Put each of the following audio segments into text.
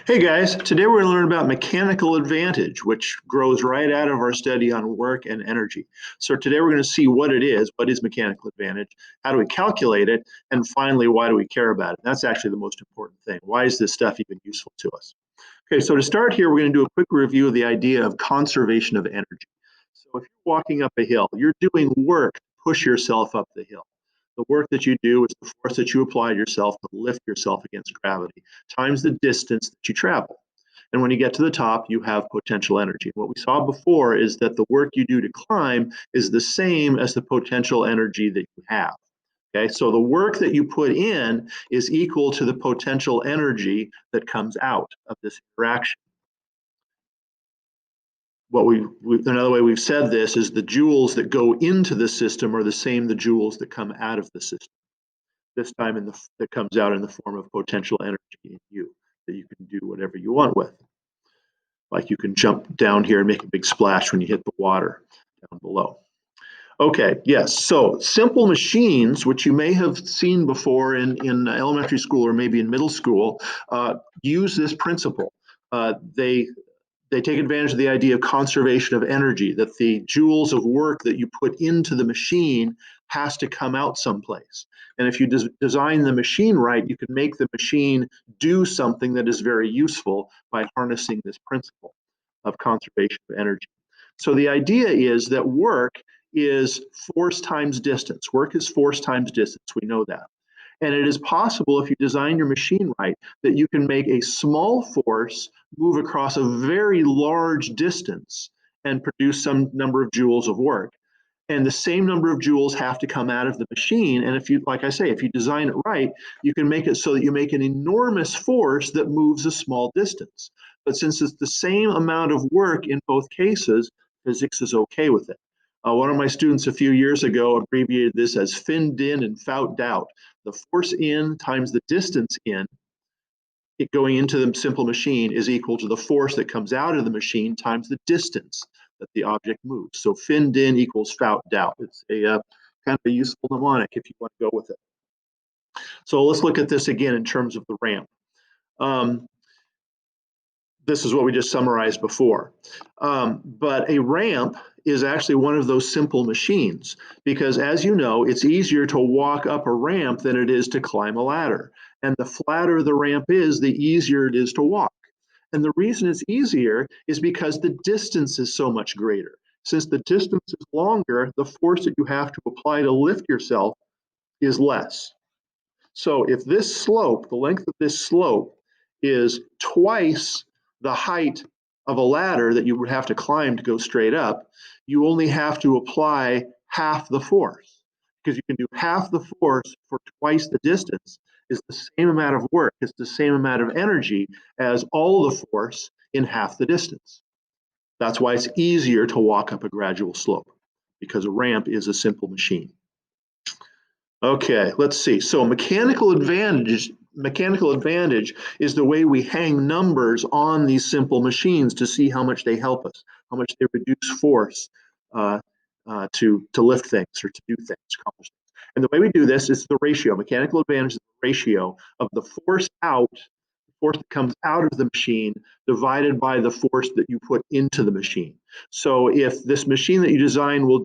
Hey guys, today we're going to learn about mechanical advantage, which grows right out of our study on work and energy. So today we're going to see what it is, what is mechanical advantage, how do we calculate it, and finally, why do we care about it? That's actually the most important thing. Why is this stuff even useful to us? Okay, so to start here, we're going to do a quick review of the idea of conservation of energy. So if you're walking up a hill, you're doing work to push yourself up the hill. The work that you do is the force that you apply to yourself to lift yourself against gravity, times the distance that you travel. And when you get to the top, you have potential energy. What we saw before is that the work you do to climb is the same as the potential energy that you have. Okay, so the work that you put in is equal to the potential energy that comes out of this interaction. Another way we've said this is the joules that go into the system are the same the joules that come out of the system. This time that comes out in the form of potential energy in you that you can do whatever you want with. Like you can jump down here and make a big splash when you hit the water down below. Okay, yes, so simple machines, which you may have seen before in elementary school or maybe in middle school, use this principle. They take advantage of the idea of conservation of energy, that the joules of work that you put into the machine has to come out someplace. And if you design the machine right, you can make the machine do something that is very useful by harnessing this principle of conservation of energy. So the idea is that work is force times distance. Work is force times distance. We know that. And it is possible, if you design your machine right, that you can make a small force move across a very large distance and produce some number of joules of work. And the same number of joules have to come out of the machine. And if you, like I say, if you design it right, you can make it so that you make an enormous force that moves a small distance. But since it's the same amount of work in both cases, physics is okay with it. One of my students a few years ago abbreviated this as finned in and fout out. The force in times the distance in, it going into the simple machine, is equal to the force that comes out of the machine times the distance that the object moves. So finned in equals fout out. It's a kind of a useful mnemonic if you want to go with it. So let's look at this again in terms of the ramp. This is what we just summarized before. But a ramp is actually one of those simple machines because, as you know, it's easier to walk up a ramp than it is to climb a ladder. And the flatter the ramp is, the easier it is to walk. And the reason it's easier is because the distance is so much greater. Since the distance is longer, the force that you have to apply to lift yourself is less. So if this slope, the length of this slope, is twice the height of a ladder that you would have to climb to go straight up, you only have to apply half the force. Because you can do half the force for twice the distance is the same amount of work, it's the same amount of energy as all the force in half the distance. That's why it's easier to walk up a gradual slope, because a ramp is a simple machine. Okay, let's see. So mechanical advantage is the way we hang numbers on these simple machines to see how much they help us, how much they reduce force to lift things or to do things, accomplish things. And the way we do this is the ratio. Mechanical advantage is the ratio of the force that comes out of the machine divided by the force that you put into the machine. So if this machine that you design will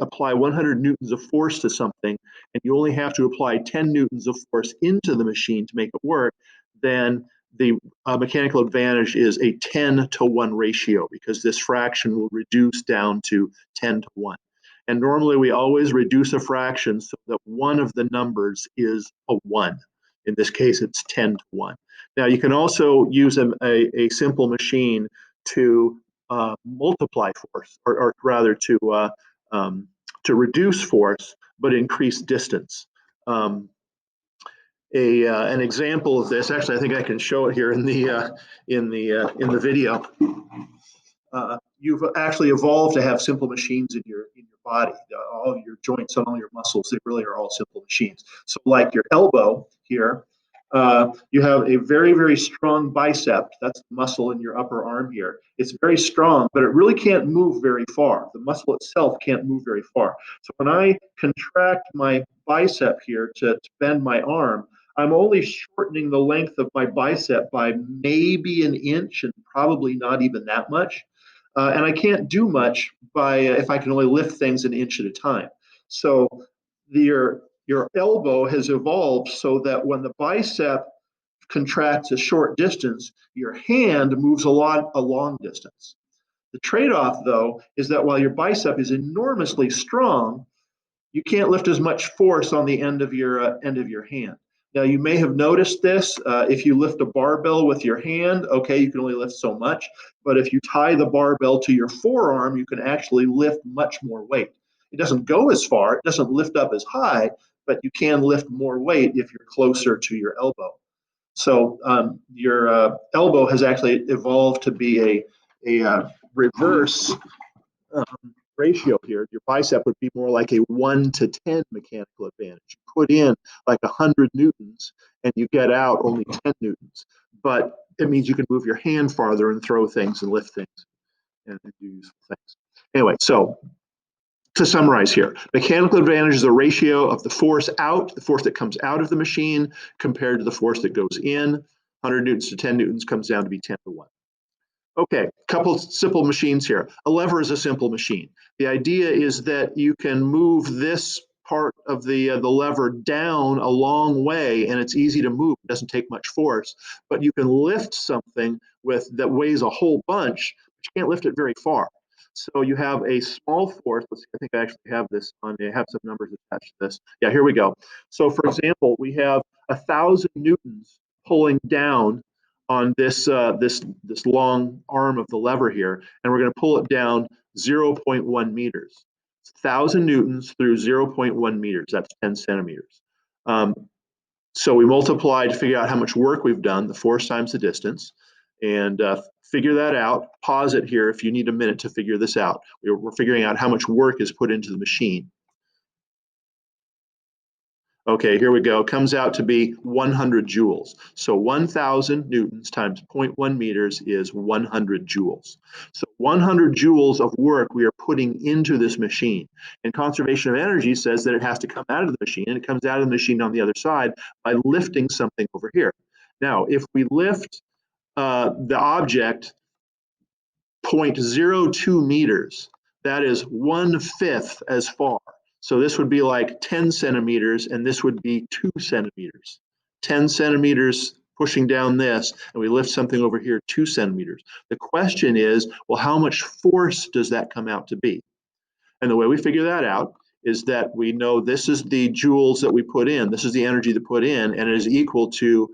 apply 100 newtons of force to something, and you only have to apply 10 newtons of force into the machine to make it work, then the mechanical advantage is a 10-to-1 ratio, because this fraction will reduce down to 10-to-1. And normally we always reduce a fraction so that one of the numbers is a 1. In this case, it's 10-to-1. Now, you can also use a simple machine to multiply force, or rather to reduce force, but increase distance. An example of this, actually, I think I can show it here in the video. You've actually evolved to have simple machines in your body. All of your joints and all your muscles, they really are all simple machines. So, like your elbow here, you have a very, very strong bicep. That's the muscle in your upper arm here. It's very strong, but it really can't move very far. The muscle itself can't move very far. So when I contract my bicep here to bend my arm, I'm only shortening the length of my bicep by maybe an inch and probably not even that much. And I can't do much by if I can only lift things an inch at a time. So your elbow has evolved so that when the bicep contracts a short distance, your hand moves a long distance. The trade-off, though, is that while your bicep is enormously strong, you can't lift as much force on the end of your hand. Now, you may have noticed this. If you lift a barbell with your hand, okay, you can only lift so much. But if you tie the barbell to your forearm, you can actually lift much more weight. It doesn't go as far, it doesn't lift up as high, but you can lift more weight if you're closer to your elbow. So your elbow has actually evolved to be a reverse ratio here. Your bicep would be more like a 1 to 10 mechanical advantage. You put in like 100 newtons and you get out only 10 newtons. But it means you can move your hand farther and throw things and lift things and do useful things. Anyway, so to summarize here, mechanical advantage is the ratio of the force that comes out of the machine compared to the force that goes in. 100 newtons to 10 newtons comes down to be 10 to 1. Okay, a couple simple machines here. A lever is a simple machine. The idea is that you can move this part of the lever down a long way, and it's easy to move. It doesn't take much force, but you can lift something that weighs a whole bunch, but you can't lift it very far. So you have a small force. Let's see, I think I actually have this on. I have some numbers attached to this. Yeah, here we go. So for example, we have 1,000 newtons pulling down on this long arm of the lever here, and we're going to pull it down 0.1 meters. 1,000 newtons through 0.1 meters, that's 10 centimeters. So we multiply to figure out how much work we've done, the force times the distance, and figure that out. Pause it here if you need a minute to figure this out. We're figuring out how much work is put into the machine. Okay, here we go. Comes out to be 100 joules. So 1,000 newtons times 0.1 meters is 100 joules. So 100 joules of work we are putting into this machine. And conservation of energy says that it has to come out of the machine, and it comes out of the machine on the other side by lifting something over here. Now, if we lift the object 0.02 meters, that is 1/5 as far. So this would be like 10 centimeters, and this would be 2 centimeters. 10 centimeters pushing down this, and we lift something over here 2 centimeters. The question is, well, how much force does that come out to be? And the way we figure that out is that we know this is the joules that we put in, this is the energy to put in, and it is equal to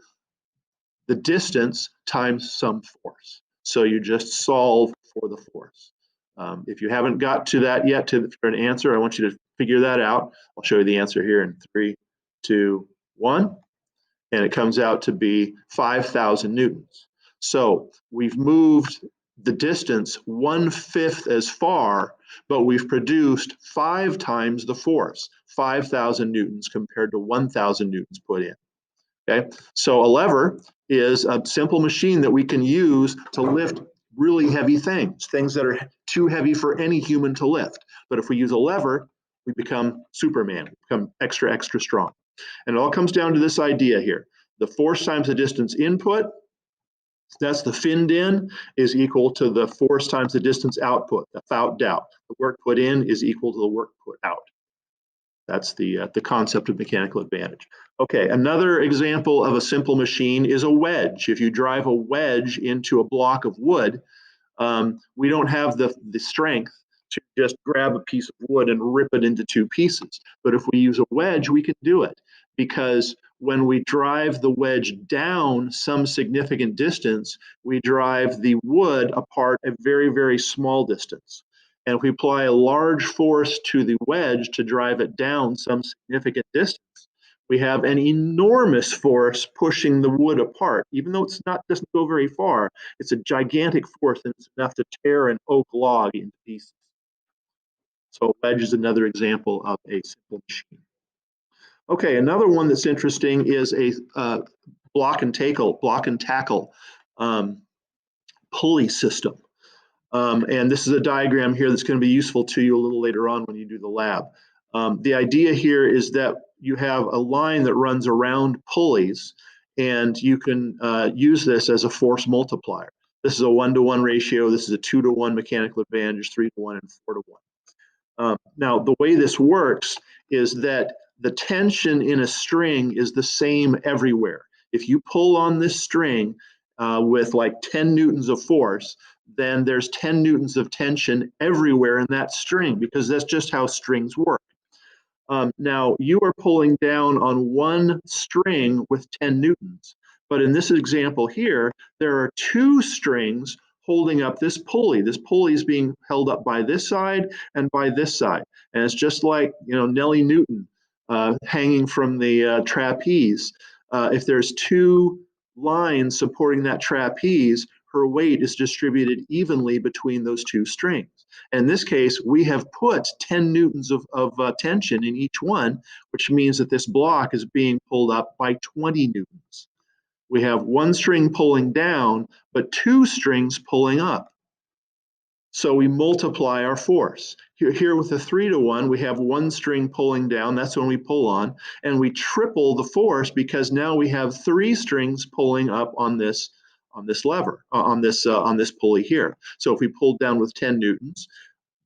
the distance times some force. So you just solve for the force. If you haven't got to that yet for an answer, I want you to figure that out. I'll show you the answer here in 3, 2, 1. And it comes out to be 5,000 newtons. So we've moved the distance 1/5 as far, but we've produced 5 times the force, 5,000 newtons compared to 1,000 newtons put in. Okay, so a lever is a simple machine that we can use to lift really heavy things that are too heavy for any human to lift. But if we use a lever, we become Superman, we become extra, extra strong. And it all comes down to this idea here. The force times the distance input, that's the finned in, is equal to the force times the distance output, without doubt. The work put in is equal to the work put out. That's the concept of mechanical advantage. Okay, another example of a simple machine is a wedge. If you drive a wedge into a block of wood, we don't have the strength to just grab a piece of wood and rip it into 2 pieces. But if we use a wedge, we can do it, because when we drive the wedge down some significant distance, we drive the wood apart a very, very small distance. And if we apply a large force to the wedge to drive it down some significant distance, we have an enormous force pushing the wood apart. Even though doesn't go very far, it's a gigantic force, and it's enough to tear an oak log into pieces. So a wedge is another example of a simple machine. Okay, another one that's interesting is a block and tackle pulley system. And this is a diagram here that's going to be useful to you a little later on when you do the lab. The idea here is that you have a line that runs around pulleys, and you can use this as a force multiplier. This is a 1-to-1 ratio. This is a 2-to-1 mechanical advantage, 3-to-1, and 4-to-1. Now, the way this works is that the tension in a string is the same everywhere. If you pull on this string with like 10 newtons of force, then there's 10 newtons of tension everywhere in that string, because that's just how strings work. Now, you are pulling down on one string with 10 newtons. But in this example here, there are two strings holding up this pulley. This pulley is being held up by this side and by this side. And it's just like, Nellie Newton hanging from the trapeze. If there's two lines supporting that trapeze, her weight is distributed evenly between those two strings. In this case, we have put 10 newtons of tension in each one, which means that this block is being pulled up by 20 newtons. We have one string pulling down, but two strings pulling up. So we multiply our force. Here with the 3-to-1, we have one string pulling down, that's when we pull on, and we triple the force because now we have three strings pulling up on this lever, on this pulley here. So if we pulled down with 10 newtons,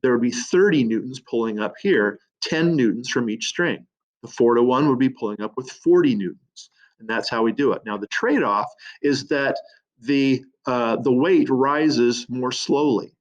there would be 30 newtons pulling up here, 10 newtons from each string. The 4-to-1 would be pulling up with 40 newtons, and that's how we do it. Now the trade-off is that the weight rises more slowly.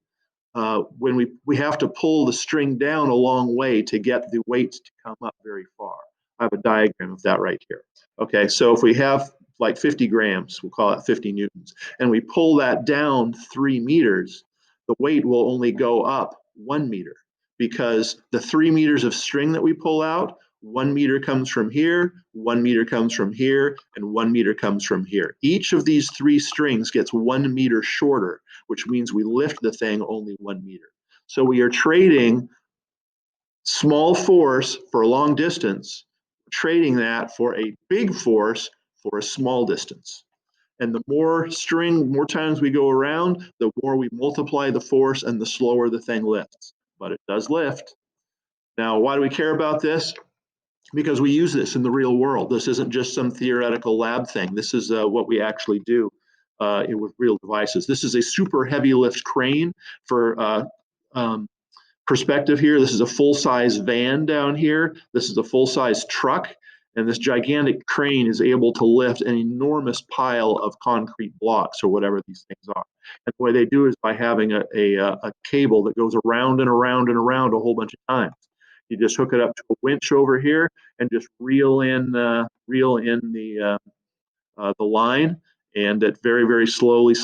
When we have to pull the string down a long way to get the weight to come up very far. I have a diagram of that right here. Okay, so if we have like 50 grams, we'll call it 50 newtons, and we pull that down 3 meters, the weight will only go up 1 meter, because the 3 meters of string that we pull out, 1 meter comes from here, 1 meter comes from here, and 1 meter comes from here. Each of these 3 strings gets 1 meter shorter, which means we lift the thing only 1 meter. So we are trading small force for a long distance, trading that for a big force for a small distance. And the more times we go around, the more we multiply the force and the slower the thing lifts. But it does lift. Now, why do we care about this? Because we use this in the real world. This isn't just some theoretical lab thing. This is what we actually do with real devices. This is a super heavy lift crane for perspective here. This is a full-size van down here. This is a full-size truck. And this gigantic crane is able to lift an enormous pile of concrete blocks or whatever these things are. And the way they do it is by having a cable that goes around and around and around a whole bunch of times. You just hook it up to a winch over here and just reel in the line, and it very, very slowly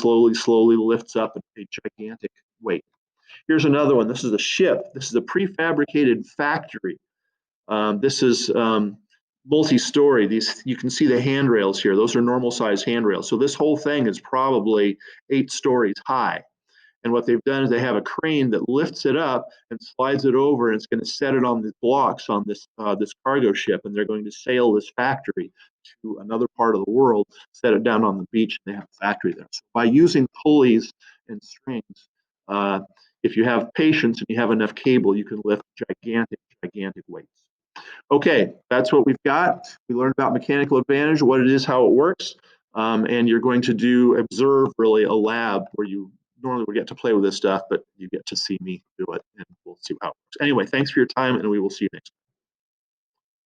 lifts up a gigantic weight. Here's another one. This is a ship. This is a prefabricated factory. This is multi-story. You can see the handrails here. Those are normal size handrails. So this whole thing is probably 8 stories high. And what they've done is they have a crane that lifts it up and slides it over, and it's going to set it on the blocks on this cargo ship, and they're going to sail this factory to another part of the world, set it down on the beach, and they have a factory there. So by using pulleys and strings, if you have patience and you have enough cable, you can lift gigantic weights. Okay, that's what we've got. We learned about mechanical advantage, what it is, how it works, and you're going to observe really a lab where you normally would get to play with this stuff, but you get to see me do it, and we'll see how it works. Anyway, thanks for your time, and we will see you next time.